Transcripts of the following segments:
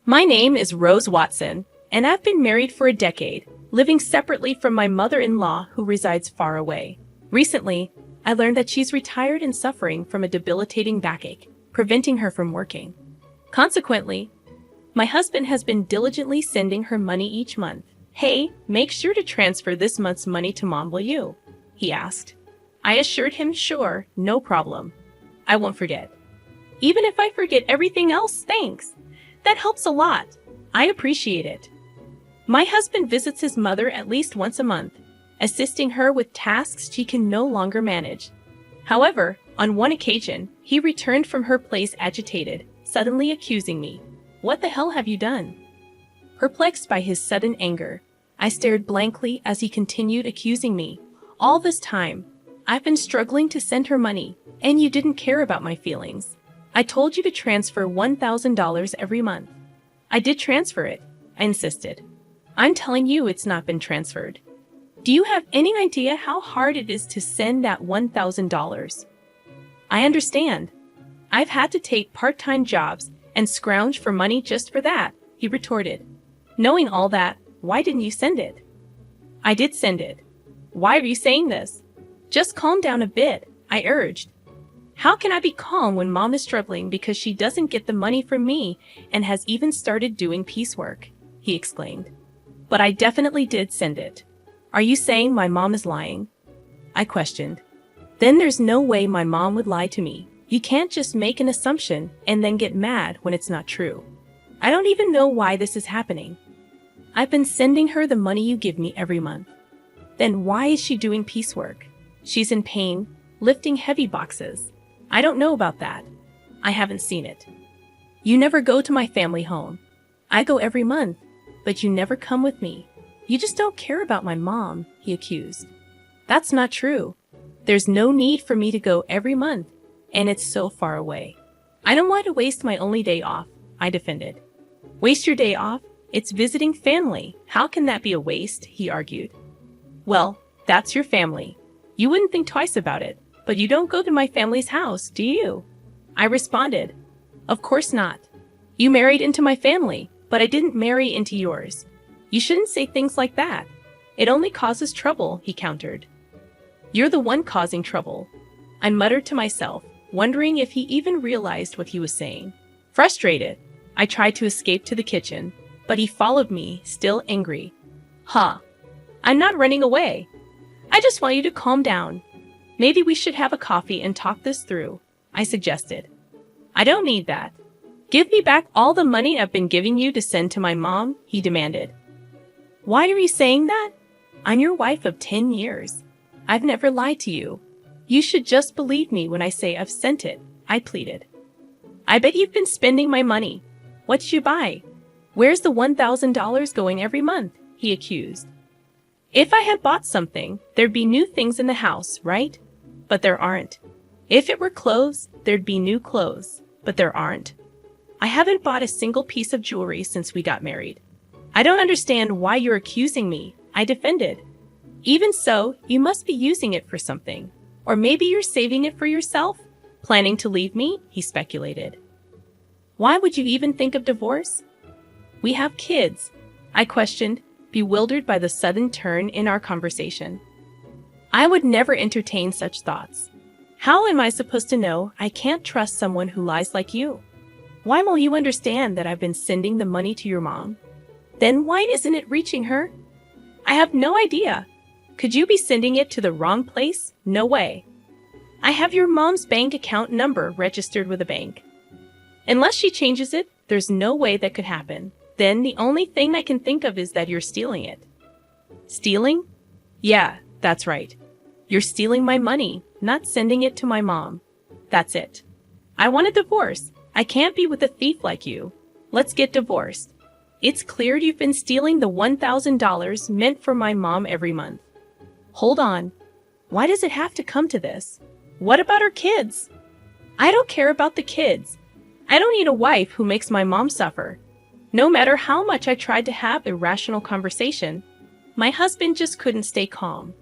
My name is Rose Watson, and I've been married for a decade, living separately from my mother-in-law who resides far away. Recently, I learned that she's retired and suffering from a debilitating backache, preventing her from working. Consequently, my husband has been diligently sending her money each month. "Hey, make sure to transfer this month's money to Mom, will you?" he asked. I assured him, "Sure, no problem. I won't forget." "Even if I forget everything else, thanks. That helps a lot. I appreciate it." My husband visits his mother at least once a month, assisting her with tasks she can no longer manage. However, on one occasion, he returned from her place agitated, suddenly accusing me. "What the hell have you done?" Perplexed by his sudden anger, I stared blankly as he continued accusing me. "All this time, I've been struggling to send her money, and you didn't care about my feelings. I told you to transfer $1,000 every month." "I did transfer it," I insisted. "I'm telling you it's not been transferred. Do you have any idea how hard it is to send that $1,000? "I understand. I've had to take part-time jobs and scrounge for money just for that," he retorted. "Knowing all that, why didn't you send it?" "I did send it." "Why are you saying this?" "Just calm down a bit," I urged. "How can I be calm when Mom is struggling because she doesn't get the money from me and has even started doing piecework?" he exclaimed. "But I definitely did send it." "Are you saying my mom is lying?" I questioned. "Then there's no way my mom would lie to me. You can't just make an assumption and then get mad when it's not true. I don't even know why this is happening. I've been sending her the money you give me every month." "Then why is she doing piecework?" "She's in pain, lifting heavy boxes." "I don't know about that. I haven't seen it." "You never go to my family home." "I go every month, but you never come with me. You just don't care about my mom," he accused. "That's not true. There's no need for me to go every month, and it's so far away. I don't want to waste my only day off," I defended. "Waste your day off? It's visiting family. How can that be a waste?" he argued. "Well, that's your family. You wouldn't think twice about it, but you don't go to my family's house, do you?" I responded. "Of course not. You married into my family, but I didn't marry into yours. You shouldn't say things like that. It only causes trouble," he countered. "You're the one causing trouble," I muttered to myself, wondering if he even realized what he was saying. Frustrated, I tried to escape to the kitchen, but he followed me, still angry. "Huh. I'm not running away. I just want you to calm down. Maybe we should have a coffee and talk this through," I suggested. "I don't need that. Give me back all the money I've been giving you to send to my mom," he demanded. "Why are you saying that? I'm your wife of 10 years. I've never lied to you. You should just believe me when I say I've sent it," I pleaded. "I bet you've been spending my money. What'd you buy? Where's the $1,000 going every month?" he accused. "If I had bought something, there'd be new things in the house, right? But there aren't. If it were clothes, there'd be new clothes, but there aren't. I haven't bought a single piece of jewelry since we got married." "I don't understand why you're accusing me," I defended. "Even so, you must be using it for something. Or maybe you're saving it for yourself? Planning to leave me?" he speculated. "Why would you even think of divorce?" "We have kids," I questioned, bewildered by the sudden turn in our conversation. I would never entertain such thoughts. How am I supposed to know I can't trust someone who lies like you? "Why won't you understand that I've been sending the money to your mom?" "Then why isn't it reaching her?" "I have no idea. Could you be sending it to the wrong place? No way. I have your mom's bank account number registered with a bank. Unless she changes it, there's no way that could happen. Then the only thing I can think of is that you're stealing it." "Stealing?" "Yeah, that's right. You're stealing my money, not sending it to my mom. That's it. I want a divorce. I can't be with a thief like you. Let's get divorced. It's clear you've been stealing the $1,000 meant for my mom every month." "Hold on. Why does it have to come to this? What about our kids?" "I don't care about the kids. I don't need a wife who makes my mom suffer." No matter how much I tried to have a rational conversation, my husband just couldn't stay calm.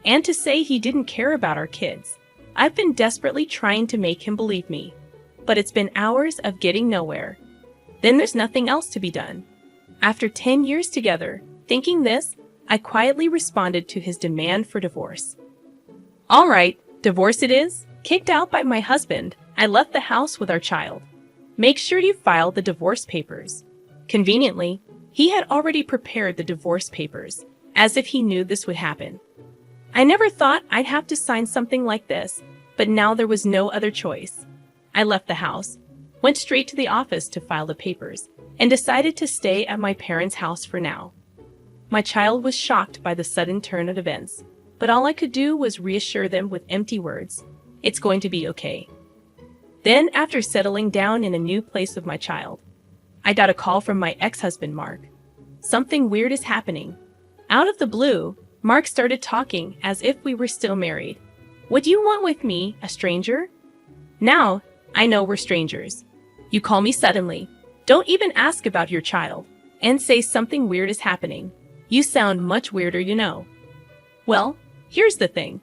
And to say he didn't care about our kids, I've been desperately trying to make him believe me. But it's been hours of getting nowhere. Then there's nothing else to be done. After 10 years together, thinking this, I quietly responded to his demand for divorce. All right, divorce it is. Kicked out by my husband, I left the house with our child. Make sure you file the divorce papers. Conveniently, he had already prepared the divorce papers, as if he knew this would happen. I never thought I'd have to sign something like this, but now there was no other choice. I left the house, went straight to the office to file the papers, and decided to stay at my parents' house for now. My child was shocked by the sudden turn of events, but all I could do was reassure them with empty words. It's going to be okay. Then, after settling down in a new place with my child, I got a call from my ex-husband, Mark. Something weird is happening. Out of the blue, Mark started talking as if we were still married. What do you want with me, a stranger? Now, I know we're strangers. You call me suddenly. Don't even ask about your child, and say something weird is happening. You sound much weirder, you know. Well, here's the thing.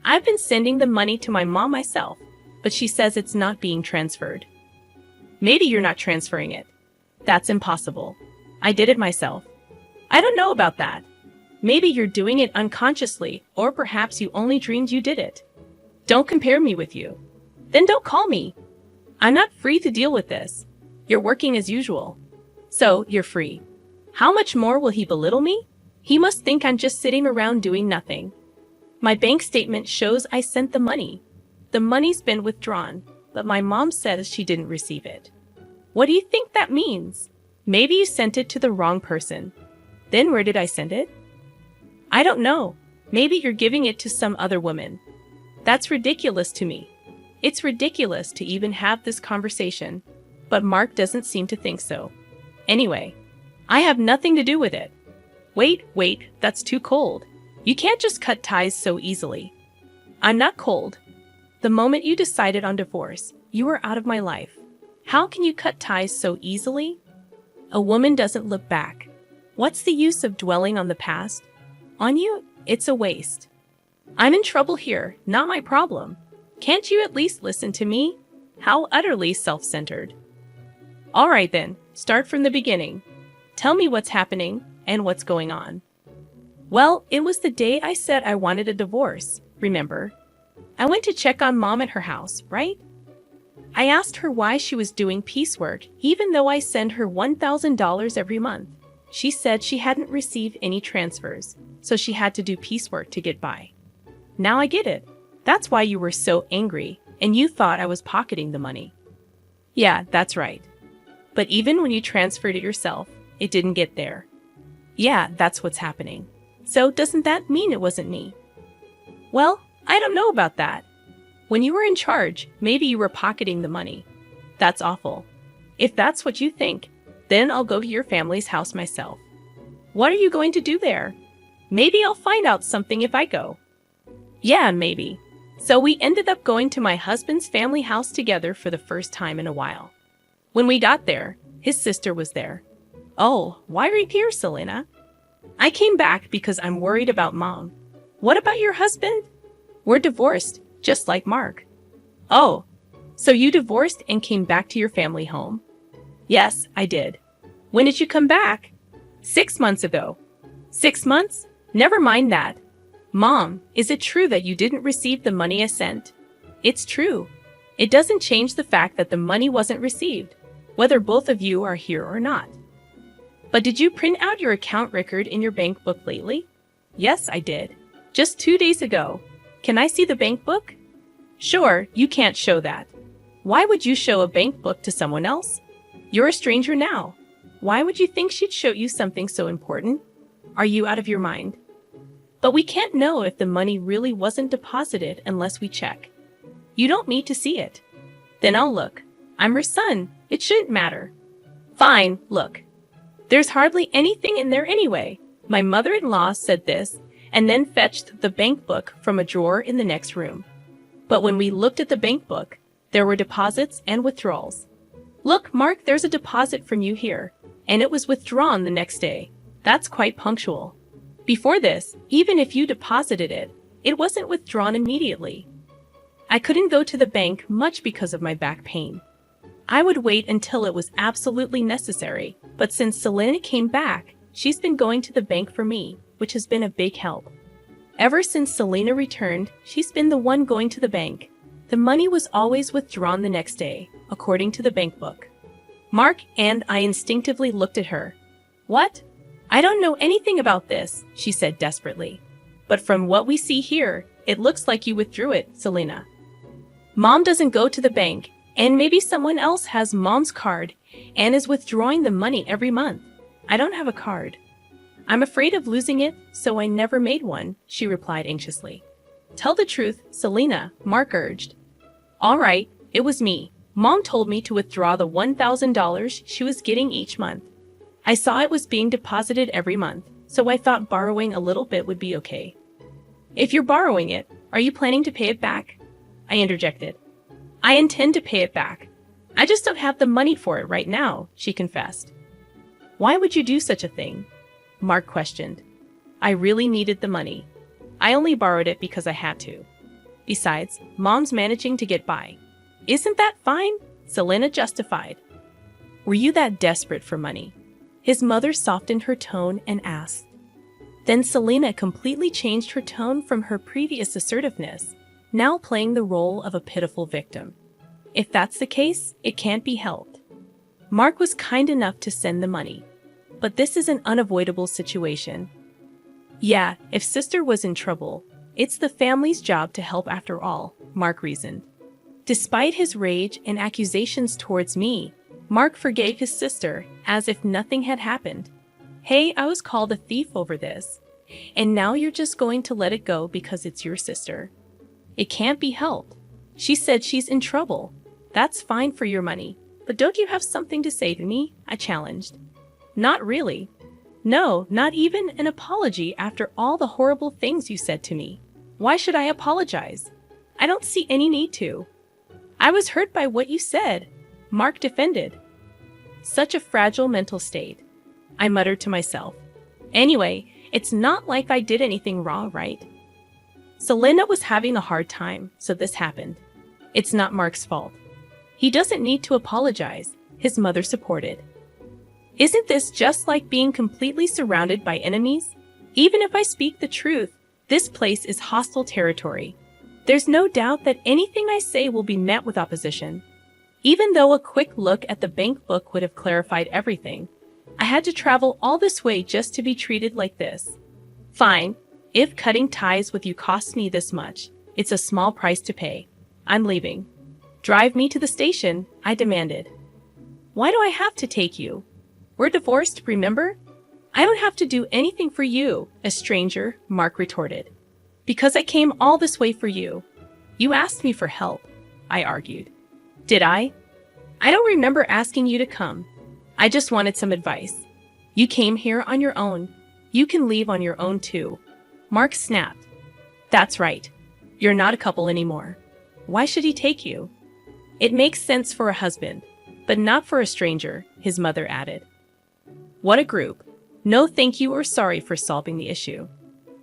I've been sending the money to my mom myself, but she says it's not being transferred. Maybe you're not transferring it. That's impossible. I did it myself. I don't know about that. Maybe you're doing it unconsciously, or perhaps you only dreamed you did it. Don't compare me with you. Then don't call me. I'm not free to deal with this. You're working as usual. So, you're free. How much more will he belittle me? He must think I'm just sitting around doing nothing. My bank statement shows I sent the money. The money's been withdrawn, but my mom says she didn't receive it. What do you think that means? Maybe you sent it to the wrong person. Then where did I send it? I don't know. Maybe you're giving it to some other woman. That's ridiculous to me. It's ridiculous to even have this conversation, but Mark doesn't seem to think so. Anyway, I have nothing to do with it. Wait, that's too cold. You can't just cut ties so easily. I'm not cold. The moment you decided on divorce, you were out of my life. How can you cut ties so easily? A woman doesn't look back. What's the use of dwelling on the past? On you, it's a waste. I'm in trouble here, not my problem. Can't you at least listen to me? How utterly self-centered. All right then, start from the beginning. Tell me what's happening and what's going on. Well, it was the day I said I wanted a divorce, remember? I went to check on Mom at her house, right? I asked her why she was doing piecework, even though I send her $1,000 every month. She said she hadn't received any transfers, so she had to do piecework to get by. Now I get it. That's why you were so angry, and you thought I was pocketing the money. Yeah, that's right. But even when you transferred it yourself, it didn't get there. Yeah, that's what's happening. So doesn't that mean it wasn't me? Well, I don't know about that. When you were in charge, maybe you were pocketing the money. That's awful. If that's what you think, then I'll go to your family's house myself. What are you going to do there? Maybe I'll find out something if I go. Yeah, maybe. So we ended up going to my husband's family house together for the first time in a while. When we got there, his sister was there. Oh, why are you here, Selena? I came back because I'm worried about Mom. What about your husband? We're divorced, just like Mark. Oh, so you divorced and came back to your family home? Yes, I did. When did you come back? 6 months ago. 6 months? Never mind that. Mom, is it true that you didn't receive the money I sent? It's true. It doesn't change the fact that the money wasn't received, whether both of you are here or not. But did you print out your account record in your bank book lately? Yes, I did. Just 2 days ago. Can I see the bank book? Sure, you can't show that. Why would you show a bank book to someone else? You're a stranger now. Why would you think she'd show you something so important? Are you out of your mind? But we can't know if the money really wasn't deposited unless we check. You don't need to see it. Then I'll look. I'm her son. It shouldn't matter. Fine, look. There's hardly anything in there anyway. My mother-in-law said this, and then fetched the bank book from a drawer in the next room. But when we looked at the bank book, there were deposits and withdrawals. Look, Mark, there's a deposit from you here, and it was withdrawn the next day. That's quite punctual. Before this, even if you deposited it, it wasn't withdrawn immediately. I couldn't go to the bank much because of my back pain. I would wait until it was absolutely necessary, but since Selena came back, she's been going to the bank for me, which has been a big help. Ever since Selena returned, she's been the one going to the bank. The money was always withdrawn the next day, according to the bank book. Mark and I instinctively looked at her. What? I don't know anything about this, she said desperately. But from what we see here, it looks like you withdrew it, Selena. Mom doesn't go to the bank, and maybe someone else has Mom's card and is withdrawing the money every month. I don't have a card. I'm afraid of losing it, so I never made one, she replied anxiously. Tell the truth, Selena, Mark urged. All right, it was me. Mom told me to withdraw the $1,000 she was getting each month. I saw it was being deposited every month, so I thought borrowing a little bit would be okay. If you're borrowing it, are you planning to pay it back? I interjected. I intend to pay it back. I just don't have the money for it right now, she confessed. Why would you do such a thing? Mark questioned. I really needed the money. I only borrowed it because I had to. Besides, Mom's managing to get by. Isn't that fine? Selena justified. Were you that desperate for money? His mother softened her tone and asked. Then Selena completely changed her tone from her previous assertiveness, now playing the role of a pitiful victim. If that's the case, it can't be helped. Mark was kind enough to send the money. But this is an unavoidable situation. Yeah, if sister was in trouble, it's the family's job to help after all, Mark reasoned. Despite his rage and accusations towards me, Mark forgave his sister as if nothing had happened. Hey, I was called a thief over this. And now you're just going to let it go because it's your sister. It can't be helped. She said she's in trouble. That's fine for your money. But don't you have something to say to me? I challenged. Not really. No, not even an apology after all the horrible things you said to me. Why should I apologize? I don't see any need to. I was hurt by what you said, Mark defended. Such a fragile mental state, I muttered to myself. Anyway, it's not like I did anything wrong, right? Selena was having a hard time, so this happened. It's not Mark's fault. He doesn't need to apologize, his mother supported. Isn't this just like being completely surrounded by enemies? Even if I speak the truth, this place is hostile territory. There's no doubt that anything I say will be met with opposition. Even though a quick look at the bank book would have clarified everything, I had to travel all this way just to be treated like this. Fine, if cutting ties with you costs me this much, it's a small price to pay. I'm leaving. Drive me to the station, I demanded. Why do I have to take you? We're divorced, remember? I don't have to do anything for you, a stranger, Mark retorted. Because I came all this way for you. You asked me for help, I argued. Did I? I don't remember asking you to come. I just wanted some advice. You came here on your own. You can leave on your own too. Mark snapped. That's right. You're not a couple anymore. Why should he take you? It makes sense for a husband, but not for a stranger, his mother added. What a group. No thank you or sorry for solving the issue.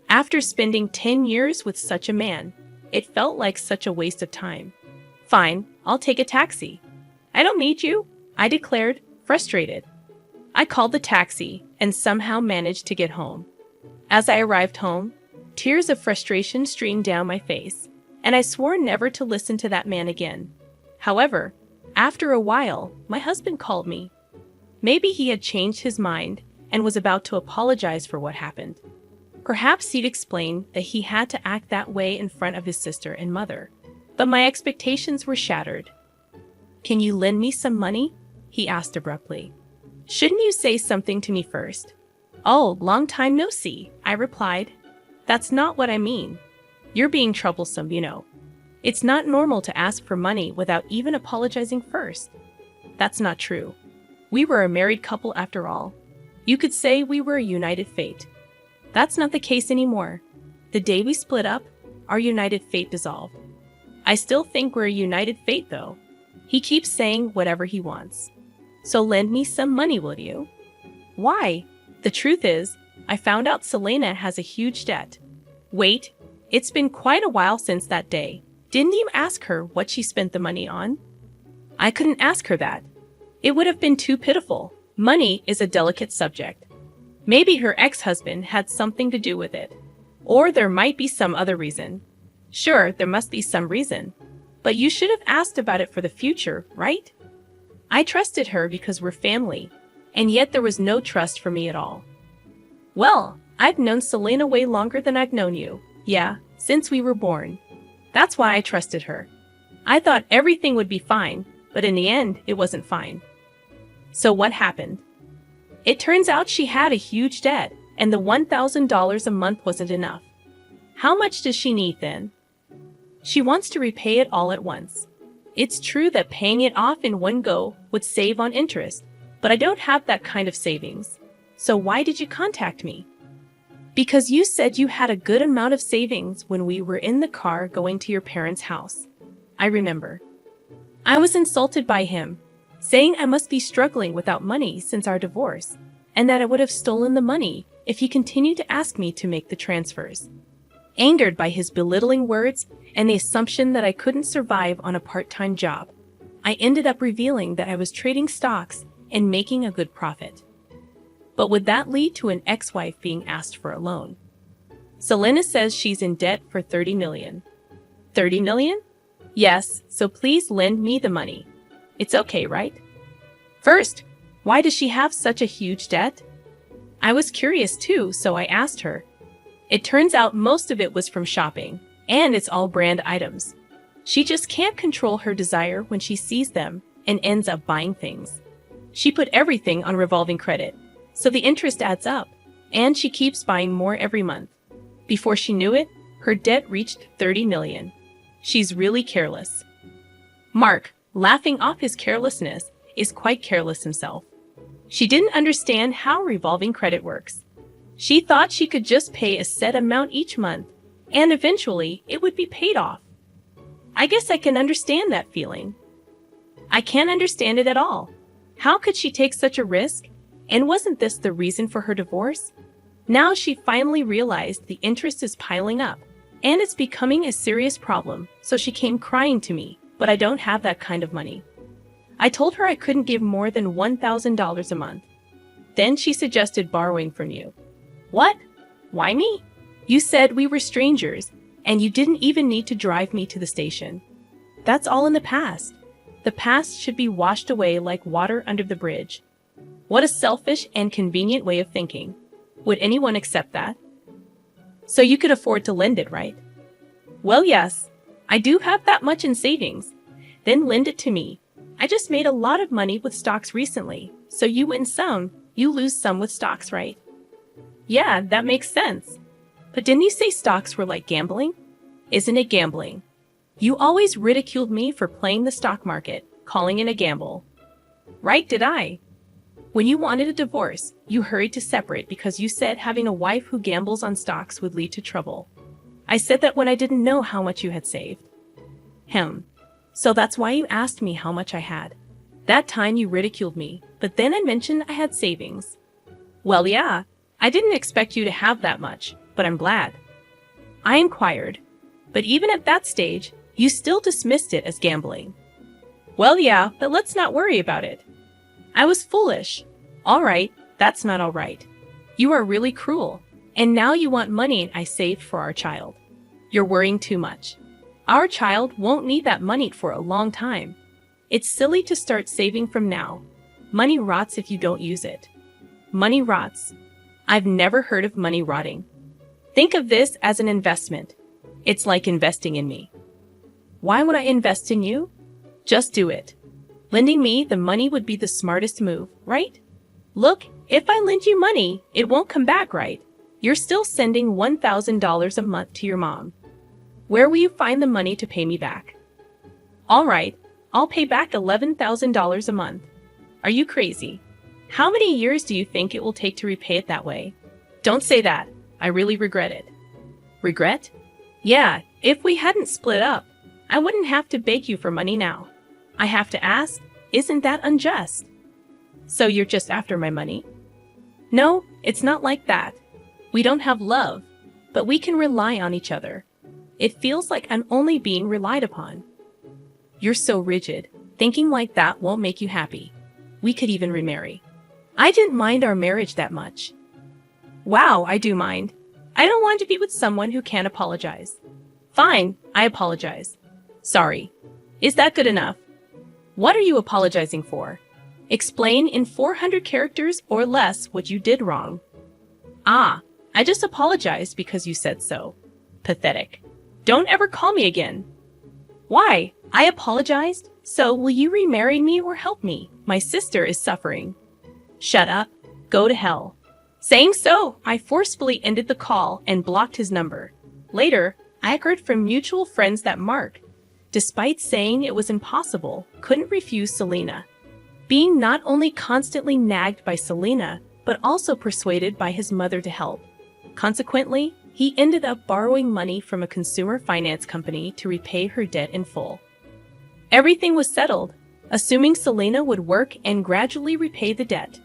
After spending 10 years with such a man, it felt like such a waste of time. Fine, I'll take a taxi. I don't need you, I declared, frustrated. I called the taxi and somehow managed to get home. As I arrived home, tears of frustration streamed down my face, and I swore never to listen to that man again. However, after a while, my husband called me. Maybe he had changed his mind and was about to apologize for what happened. Perhaps he'd explain that he had to act that way in front of his sister and mother. But my expectations were shattered. Can you lend me some money? He asked abruptly. Shouldn't you say something to me first? Oh, long time no see, I replied. That's not what I mean. You're being troublesome, you know. It's not normal to ask for money without even apologizing first. That's not true. We were a married couple after all. You could say we were a united fate. That's not the case anymore. The day we split up, our united fate dissolved. I still think we're a united fate, though. He keeps saying whatever he wants. So lend me some money, will you? Why? The truth is, I found out Selena has a huge debt. Wait, it's been quite a while since that day. Didn't you ask her what she spent the money on? I couldn't ask her that. It would have been too pitiful. Money is a delicate subject. Maybe her ex-husband had something to do with it. Or there might be some other reason. Sure, there must be some reason. But you should have asked about it for the future, right? I trusted her because we're family, and yet there was no trust for me at all. Well, I've known Selena way longer than I've known you. Yeah, since we were born. That's why I trusted her. I thought everything would be fine, but in the end, it wasn't fine. So what happened? It turns out she had a huge debt, and the $1,000 a month wasn't enough. How much does she need then? She wants to repay it all at once. It's true that paying it off in one go would save on interest, but I don't have that kind of savings. So why did you contact me? Because you said you had a good amount of savings when we were in the car going to your parents' house. I remember. I was insulted by him, saying I must be struggling without money since our divorce, and that I would have stolen the money if he continued to ask me to make the transfers. Angered by his belittling words and the assumption that I couldn't survive on a part-time job, I ended up revealing that I was trading stocks and making a good profit. But would that lead to an ex-wife being asked for a loan? Selena says she's in debt for $30 million. $30 million? Yes, so please lend me the money. It's okay, right? First, why does she have such a huge debt? I was curious too, so I asked her. It turns out most of it was from shopping, and it's all brand items. She just can't control her desire when she sees them and ends up buying things. She put everything on revolving credit, so the interest adds up, and she keeps buying more every month. Before she knew it, her debt reached $30 million. She's really careless. Mark, laughing off his carelessness, is quite careless himself. She didn't understand how revolving credit works. She thought she could just pay a set amount each month, and eventually it would be paid off. I guess I can understand that feeling. I can't understand it at all. How could she take such a risk? And wasn't this the reason for her divorce? Now she finally realized the interest is piling up, and it's becoming a serious problem, so she came crying to me, but I don't have that kind of money. I told her I couldn't give more than $1,000 a month. Then she suggested borrowing from you. What? Why me? You said we were strangers, and you didn't even need to drive me to the station. That's all in the past. The past should be washed away like water under the bridge. What a selfish and convenient way of thinking. Would anyone accept that? So you could afford to lend it, right? Well, yes. I do have that much in savings. Then lend it to me. I just made a lot of money with stocks recently, so you win some, you lose some with stocks, right? Yeah, that makes sense. But didn't you say stocks were like gambling? Isn't it gambling? You always ridiculed me for playing the stock market, calling it a gamble. Right, did I? When you wanted a divorce, you hurried to separate because you said having a wife who gambles on stocks would lead to trouble. I said that when I didn't know how much you had saved. So that's why you asked me how much I had. That time you ridiculed me, but then I mentioned I had savings. Well, yeah, I didn't expect you to have that much, but I'm glad. I inquired, but even at that stage, you still dismissed it as gambling. Well, yeah, but let's not worry about it. I was foolish. All right, that's not all right. You are really cruel, and now you want money I saved for our child. You're worrying too much. Our child won't need that money for a long time. It's silly to start saving from now. Money rots if you don't use it. Money rots. I've never heard of money rotting. Think of this as an investment. It's like investing in me. Why would I invest in you? Just do it. Lending me the money would be the smartest move, right? Look, if I lend you money, it won't come back, right? You're still sending $1,000 a month to your mom. Where will you find the money to pay me back? All right, I'll pay back $11,000 a month. Are you crazy? How many years do you think it will take to repay it that way? Don't say that. I really regret it. Regret? Yeah, if we hadn't split up, I wouldn't have to beg you for money now. I have to ask, isn't that unjust? So you're just after my money? No, it's not like that. We don't have love, but we can rely on each other. It feels like I'm only being relied upon. You're so rigid. Thinking like that won't make you happy. We could even remarry. I didn't mind our marriage that much. Wow, I do mind. I don't want to be with someone who can't apologize. Fine, I apologize. Sorry. Is that good enough? What are you apologizing for? Explain in 400 characters or less what you did wrong. Ah, I just apologized because you said so. Pathetic. Don't ever call me again. Why? I apologized? So will you remarry me or help me? My sister is suffering. Shut up. Go to hell. Saying so, I forcefully ended the call and blocked his number. Later, I heard from mutual friends that Mark, despite saying it was impossible, couldn't refuse Selena. Being not only constantly nagged by Selena, but also persuaded by his mother to help. Consequently, he ended up borrowing money from a consumer finance company to repay her debt in full. Everything was settled, assuming Selena would work and gradually repay the debt.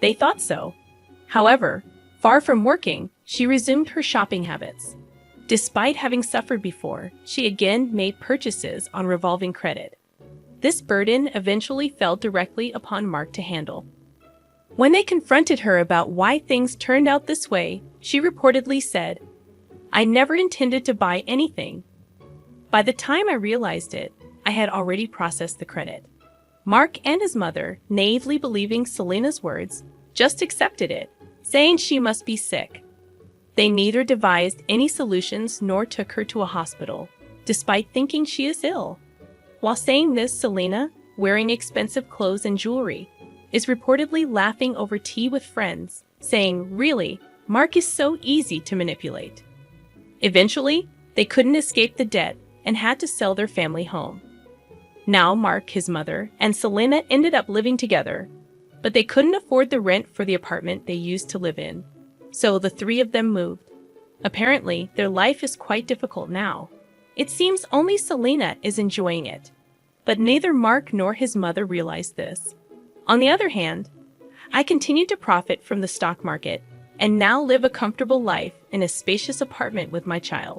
They thought so. However, far from working, she resumed her shopping habits. Despite having suffered before, she again made purchases on revolving credit. This burden eventually fell directly upon Mark to handle. When they confronted her about why things turned out this way, she reportedly said, "I never intended to buy anything. By the time I realized it, I had already processed the credit." Mark and his mother, naively believing Selena's words, just accepted it, saying she must be sick. They neither devised any solutions nor took her to a hospital, despite thinking she is ill. While saying this, Selena, wearing expensive clothes and jewelry, is reportedly laughing over tea with friends, saying, "Really, Mark is so easy to manipulate." Eventually, they couldn't escape the debt and had to sell their family home. Now Mark, his mother, and Selena ended up living together, but they couldn't afford the rent for the apartment they used to live in. So the three of them moved. Apparently, their life is quite difficult now. It seems only Selena is enjoying it. But neither Mark nor his mother realized this. On the other hand, I continued to profit from the stock market and now live a comfortable life in a spacious apartment with my child.